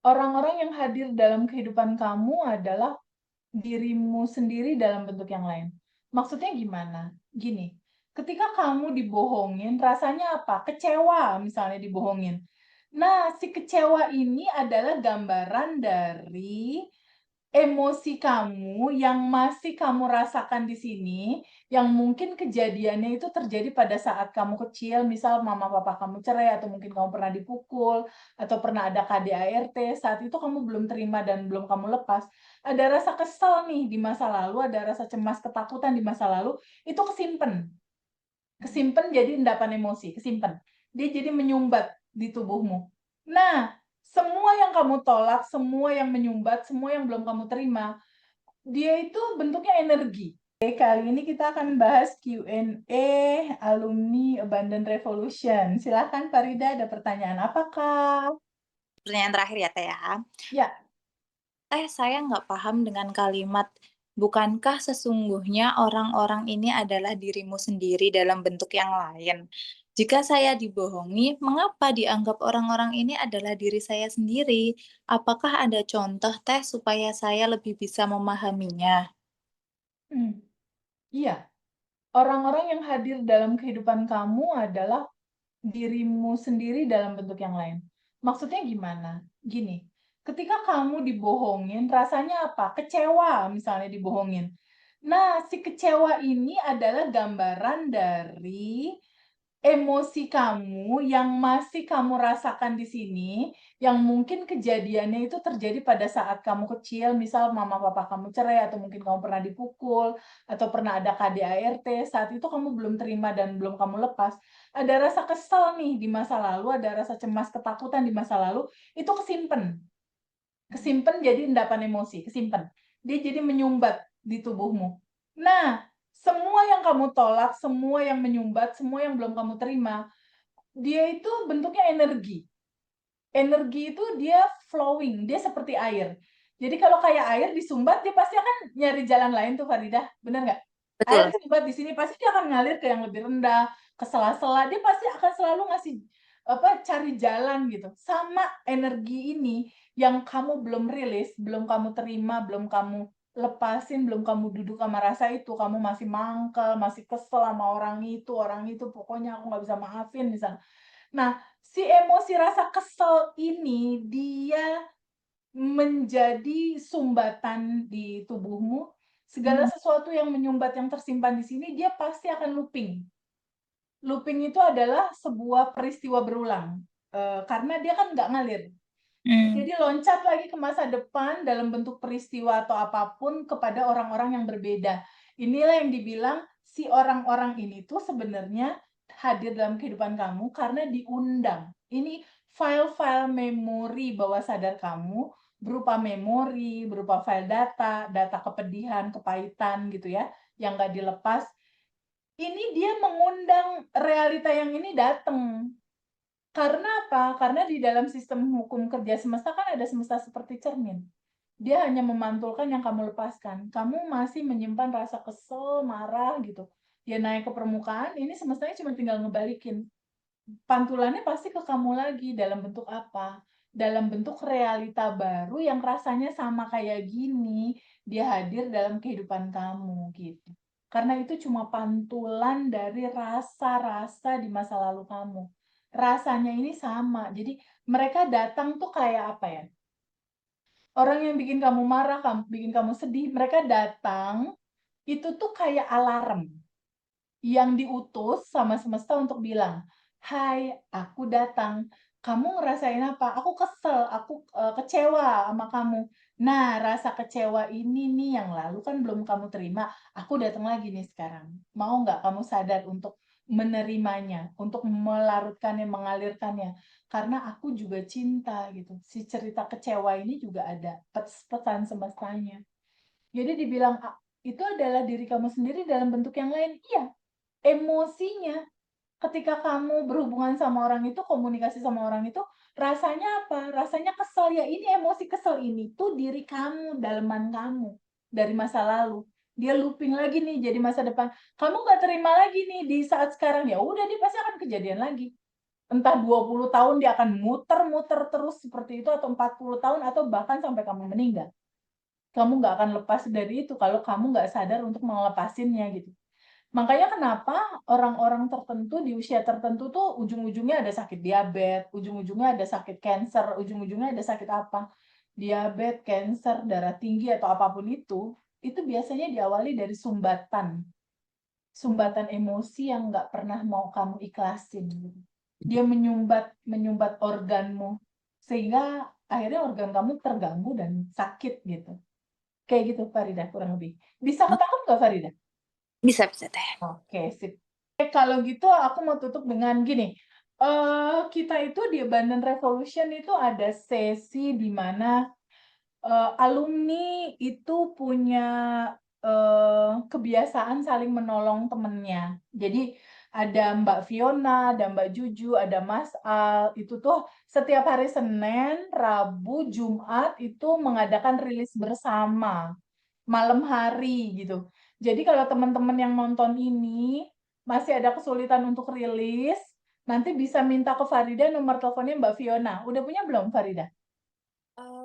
Orang-orang yang hadir dalam kehidupan kamu adalah dirimu sendiri dalam bentuk yang lain. Maksudnya gimana? Gini, ketika kamu dibohongin, rasanya apa? Kecewa misalnya dibohongin. Nah, si kecewa ini adalah gambaran dari emosi kamu yang masih kamu rasakan di sini, yang mungkin kejadiannya itu terjadi pada saat kamu kecil, misal mama papa kamu cerai atau mungkin kamu pernah dipukul, atau pernah ada KDART, saat itu kamu belum terima dan belum kamu lepas. Ada rasa kesel nih di masa lalu, ada rasa cemas, ketakutan di masa lalu, itu kesimpan. Kesimpan jadi endapan emosi, kesimpan. Dia jadi menyumbat di tubuhmu. Nah, semua yang kamu tolak, semua yang menyumbat, semua yang belum kamu terima, dia itu bentuknya energi. Oke, kali ini kita akan bahas Q&A alumni Abundant Revolution. Silakan Farida, ada pertanyaan apakah? Pertanyaan terakhir ya, Teh, ya. Ya, Teh, saya nggak paham dengan kalimat, "Bukankah sesungguhnya orang-orang ini adalah dirimu sendiri dalam bentuk yang lain?" Jika saya dibohongi, mengapa dianggap orang-orang ini adalah diri saya sendiri? Apakah ada contoh, Teh, supaya saya lebih bisa memahaminya? hmm, iya. Orang-orang yang hadir dalam kehidupan kamu adalah dirimu sendiri dalam bentuk yang lain. Maksudnya gimana? Gini, ketika kamu dibohongin, rasanya apa? Kecewa misalnya dibohongin. Nah, si kecewa ini adalah gambaran dari emosi kamu yang masih kamu rasakan di sini, yang mungkin kejadiannya itu terjadi pada saat kamu kecil, misal mama papa kamu cerai atau mungkin kamu pernah dipukul, atau pernah ada KDART, saat itu kamu belum terima dan belum kamu lepas. Ada rasa kesel nih di masa lalu, ada rasa cemas, ketakutan di masa lalu, itu kesimpan. Kesimpan jadi endapan emosi, kesimpan. Dia jadi menyumbat di tubuhmu. Nah, semua yang kamu tolak, semua yang menyumbat, semua yang belum kamu terima, dia itu bentuknya energi. Energi itu dia flowing, dia seperti air. Jadi kalau kayak air disumbat, dia pasti akan nyari jalan lain tuh Faridah, bener nggak? Air Betul. disumbat di sini, pasti dia akan ngalir ke yang lebih rendah, ke sela-sela, dia pasti akan selalu ngasih, cari jalan gitu. Sama energi ini yang kamu belum rilis, belum kamu terima, belum kamu lepasin, belum kamu duduk sama rasa itu, kamu masih mangkal, masih kesel sama orang itu, pokoknya aku nggak bisa maafin misalnya. Nah, si emosi rasa kesel ini dia menjadi sumbatan di tubuhmu, segala Mmm, sesuatu yang menyumbat yang tersimpan di sini dia pasti akan looping. Looping itu adalah sebuah peristiwa berulang, karena dia kan nggak ngalir. mmm, Jadi loncat lagi ke masa depan dalam bentuk peristiwa atau apapun kepada orang-orang yang berbeda. Inilah yang dibilang si orang-orang ini tuh sebenarnya hadir dalam kehidupan kamu karena diundang. Ini file-file memori bawah sadar kamu berupa memori, berupa file data, data kepedihan, kepahitan gitu ya, yang nggak dilepas. Ini dia mengundang realita yang ini datang. Karena apa? Karena di dalam sistem hukum kerja semesta kan ada semesta seperti cermin. Dia hanya memantulkan yang kamu lepaskan. Kamu masih menyimpan rasa kesel, marah gitu. Dia naik ke permukaan, ini semestanya cuma tinggal ngebalikin. Pantulannya pasti ke kamu lagi dalam bentuk apa? Dalam bentuk realita baru yang rasanya sama kayak gini, dia hadir dalam kehidupan kamu gitu. Karena itu cuma pantulan dari rasa-rasa di masa lalu kamu. Rasanya ini sama. Jadi mereka datang tuh kayak apa ya? Orang yang bikin kamu marah, bikin kamu sedih, mereka datang itu tuh kayak alarm. Yang diutus sama semesta untuk bilang, "Hai, aku datang. Kamu ngerasain apa? Aku kesel, aku, kecewa sama kamu. Nah, rasa kecewa ini nih yang lalu kan belum kamu terima, aku datang lagi nih sekarang. Mau nggak kamu sadar untuk menerimanya, untuk melarutkannya, mengalirkannya? Karena aku juga cinta," gitu. Si cerita kecewa ini juga ada pesan semestanya. Jadi dibilang, itu adalah diri kamu sendiri dalam bentuk yang lain. Iya, emosinya, ketika kamu berhubungan sama orang itu, komunikasi sama orang itu, rasanya apa? Rasanya kesel, ya ini emosi kesel ini tuh diri kamu, daleman kamu, dari masa lalu. Dia looping lagi nih jadi masa depan. Kamu nggak terima lagi nih di saat sekarang, ya udah dia pasti akan kejadian lagi. Entah 20 tahun dia akan muter-muter terus seperti itu, atau 40 tahun, atau bahkan sampai kamu meninggal. Kamu nggak akan lepas dari itu kalau kamu nggak sadar untuk melepasinnya gitu. Makanya kenapa orang-orang tertentu di usia tertentu tuh ujung-ujungnya ada sakit diabetes, ujung-ujungnya ada sakit kanker, ujung-ujungnya ada sakit apa. Diabetes, kanker, darah tinggi atau apapun itu biasanya diawali dari sumbatan. Sumbatan emosi yang nggak pernah mau kamu ikhlasin gitu. Dia menyumbat menyumbat organmu sehingga akhirnya organ kamu terganggu dan sakit gitu. Kayak gitu Farida kurang lebih. Bisa ketangkep nggak Farida? Bisa bisa Teh. Oke, sip. Kalau gitu aku mau tutup dengan gini, kita itu di Abundant Revolution itu ada sesi di mana, alumni itu punya, kebiasaan saling menolong temennya. Jadi ada Mbak Fiona, ada Mbak Juju, ada Mas Al, itu tuh setiap hari Senin, Rabu, Jumat itu mengadakan rilis bersama. Malam hari gitu. Jadi kalau teman-teman yang nonton ini masih ada kesulitan untuk rilis, nanti bisa minta ke Farida nomor teleponnya Mbak Fiona. Udah punya belum Farida?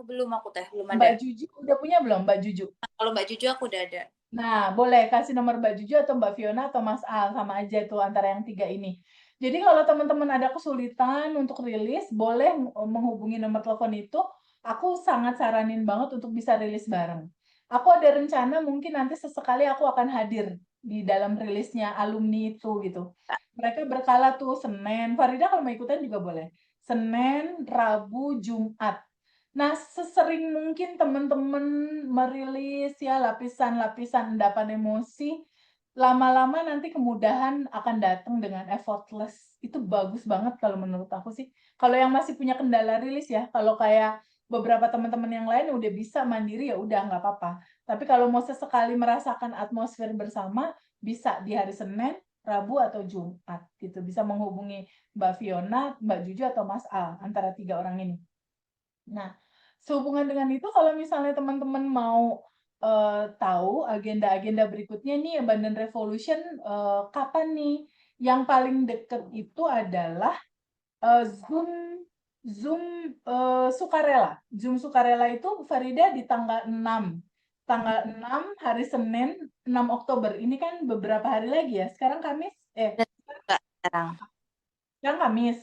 Belum aku Teh, belum ada. Mbak Juju udah punya belum Mbak Juju? Kalau Mbak Juju aku udah ada. Nah, boleh kasih nomor Mbak Juju atau Mbak Fiona atau Mas Al, sama aja tuh antara yang 3 ini. Jadi kalau teman-teman ada kesulitan untuk rilis, boleh menghubungi nomor telepon itu. Aku sangat saranin banget untuk bisa rilis bareng. Aku ada rencana mungkin nanti sesekali aku akan hadir di dalam rilisnya alumni itu gitu. Mereka berkala tuh Senin, Farida kalau mau ikutan juga boleh. Senin, Rabu, Jumat. Nah, sesering mungkin teman-teman merilis ya lapisan-lapisan endapan emosi, lama-lama nanti kemudahan akan datang dengan effortless. Itu bagus banget kalau menurut aku sih. Kalau yang masih punya kendala rilis ya, kalau kayak beberapa teman-teman yang lain udah bisa mandiri ya udah nggak apa-apa. Tapi kalau mau sesekali merasakan atmosfer bersama, bisa di hari Senin, Rabu atau Jumat gitu. Bisa menghubungi Mbak Fiona, Mbak Juju atau Mas Al antara 3 orang ini. Nah, sehubungan dengan itu kalau misalnya teman-teman mau, tahu agenda-agenda berikutnya nih Abundant Revolution, kapan nih? Yang paling deket itu adalah, Zoom Zoom, sukarela. Zoom sukarela itu Farida di tanggal 6 hari Senin, 6 Oktober. Ini kan beberapa hari lagi ya, sekarang Kamis Udah Kak, sekarang. sekarang Kamis,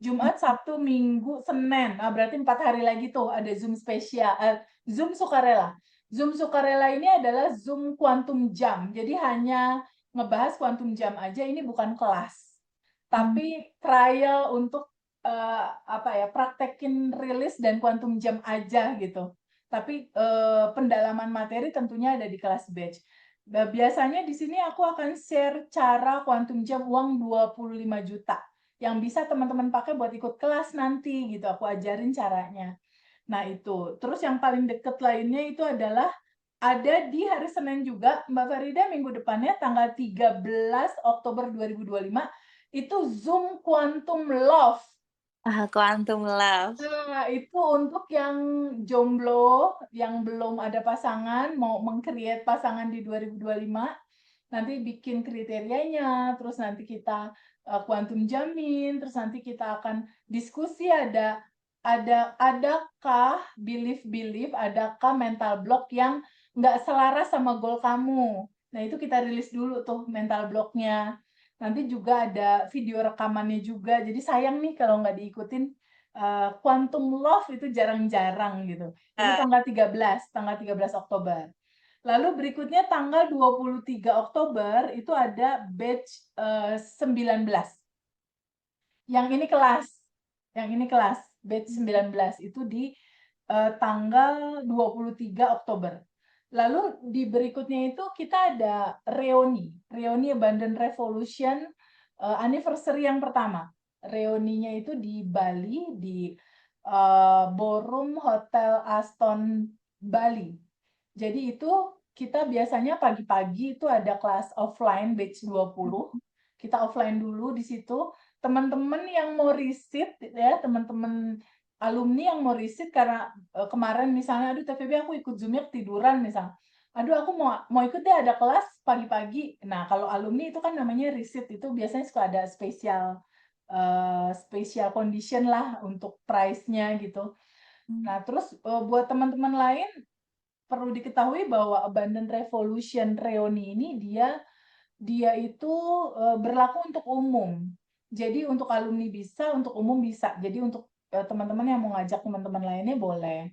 Jumat, Sabtu, Minggu, Senin. Nah, berarti 4 hari lagi tuh ada Zoom spesial, Zoom sukarela. Zoom sukarela ini adalah Zoom Quantum Jam. Jadi hanya ngebahas Quantum Jam aja, ini bukan kelas. Tapi trial untuk apa ya, praktekin rilis dan Quantum Jam aja gitu. Tapi pendalaman materi tentunya ada di kelas batch. Biasanya di sini aku akan share cara Quantum Jam uang 25 juta yang bisa teman-teman pakai buat ikut kelas nanti gitu, aku ajarin caranya. Nah itu, terus yang paling deket lainnya itu adalah ada di hari Senin juga, Mbak Farida minggu depannya tanggal 13 Oktober 2025, itu Zoom Quantum Love. Quantum Love. Nah, itu untuk yang jomblo, yang belum ada pasangan, mau meng-create pasangan di 2025, nanti bikin kriterianya, terus nanti kita kuantum jamin, terus nanti kita akan diskusi adakah belief, adakah mental block yang nggak selaras sama goal kamu. Nah, itu kita rilis dulu tuh mental blocknya. Nanti juga ada video rekamannya juga. Jadi sayang nih kalau nggak diikutin. Quantum Love itu jarang-jarang gitu. Itu Ah, tanggal 13 Oktober. Lalu berikutnya tanggal 23 Oktober itu ada batch 19. Yang ini kelas. Yang ini kelas batch 19 itu di tanggal 23 Oktober. Lalu di berikutnya itu kita ada reuni Abundant Revolution anniversary yang pertama. Reuninya itu di Bali di Ballroom Hotel Aston Bali. Jadi itu kita biasanya pagi-pagi itu ada kelas offline batch 20. Kita offline dulu di situ. Teman-teman yang mau riset ya, teman-teman alumni yang mau riset karena kemarin misalnya aduh TVB aku ikut Zoom-nya ketiduran misalnya. Aduh aku mau ikut deh ada kelas pagi-pagi. Nah, kalau alumni itu kan namanya riset itu biasanya suka ada spesial special condition lah untuk price-nya gitu. Mmm. Nah terus, buat teman-teman lain perlu diketahui bahwa Abundant Revolution Reuni ini dia itu, berlaku untuk umum. Jadi untuk alumni bisa, untuk umum bisa. Jadi untuk, teman-teman yang mau ngajak teman-teman lainnya boleh.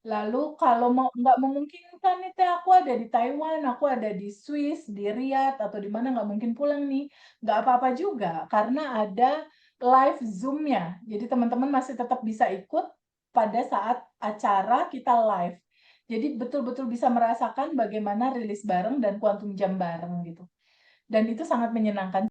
Lalu kalau nggak memungkinkan nih Teh, aku ada di Taiwan, aku ada di Swiss, di Riyadh, atau di mana nggak mungkin pulang nih, nggak apa-apa juga karena ada live Zoom-nya. Jadi teman-teman masih tetap bisa ikut pada saat acara kita live. Jadi betul-betul bisa merasakan bagaimana rilis bareng dan quantum jam bareng gitu. Dan itu sangat menyenangkan.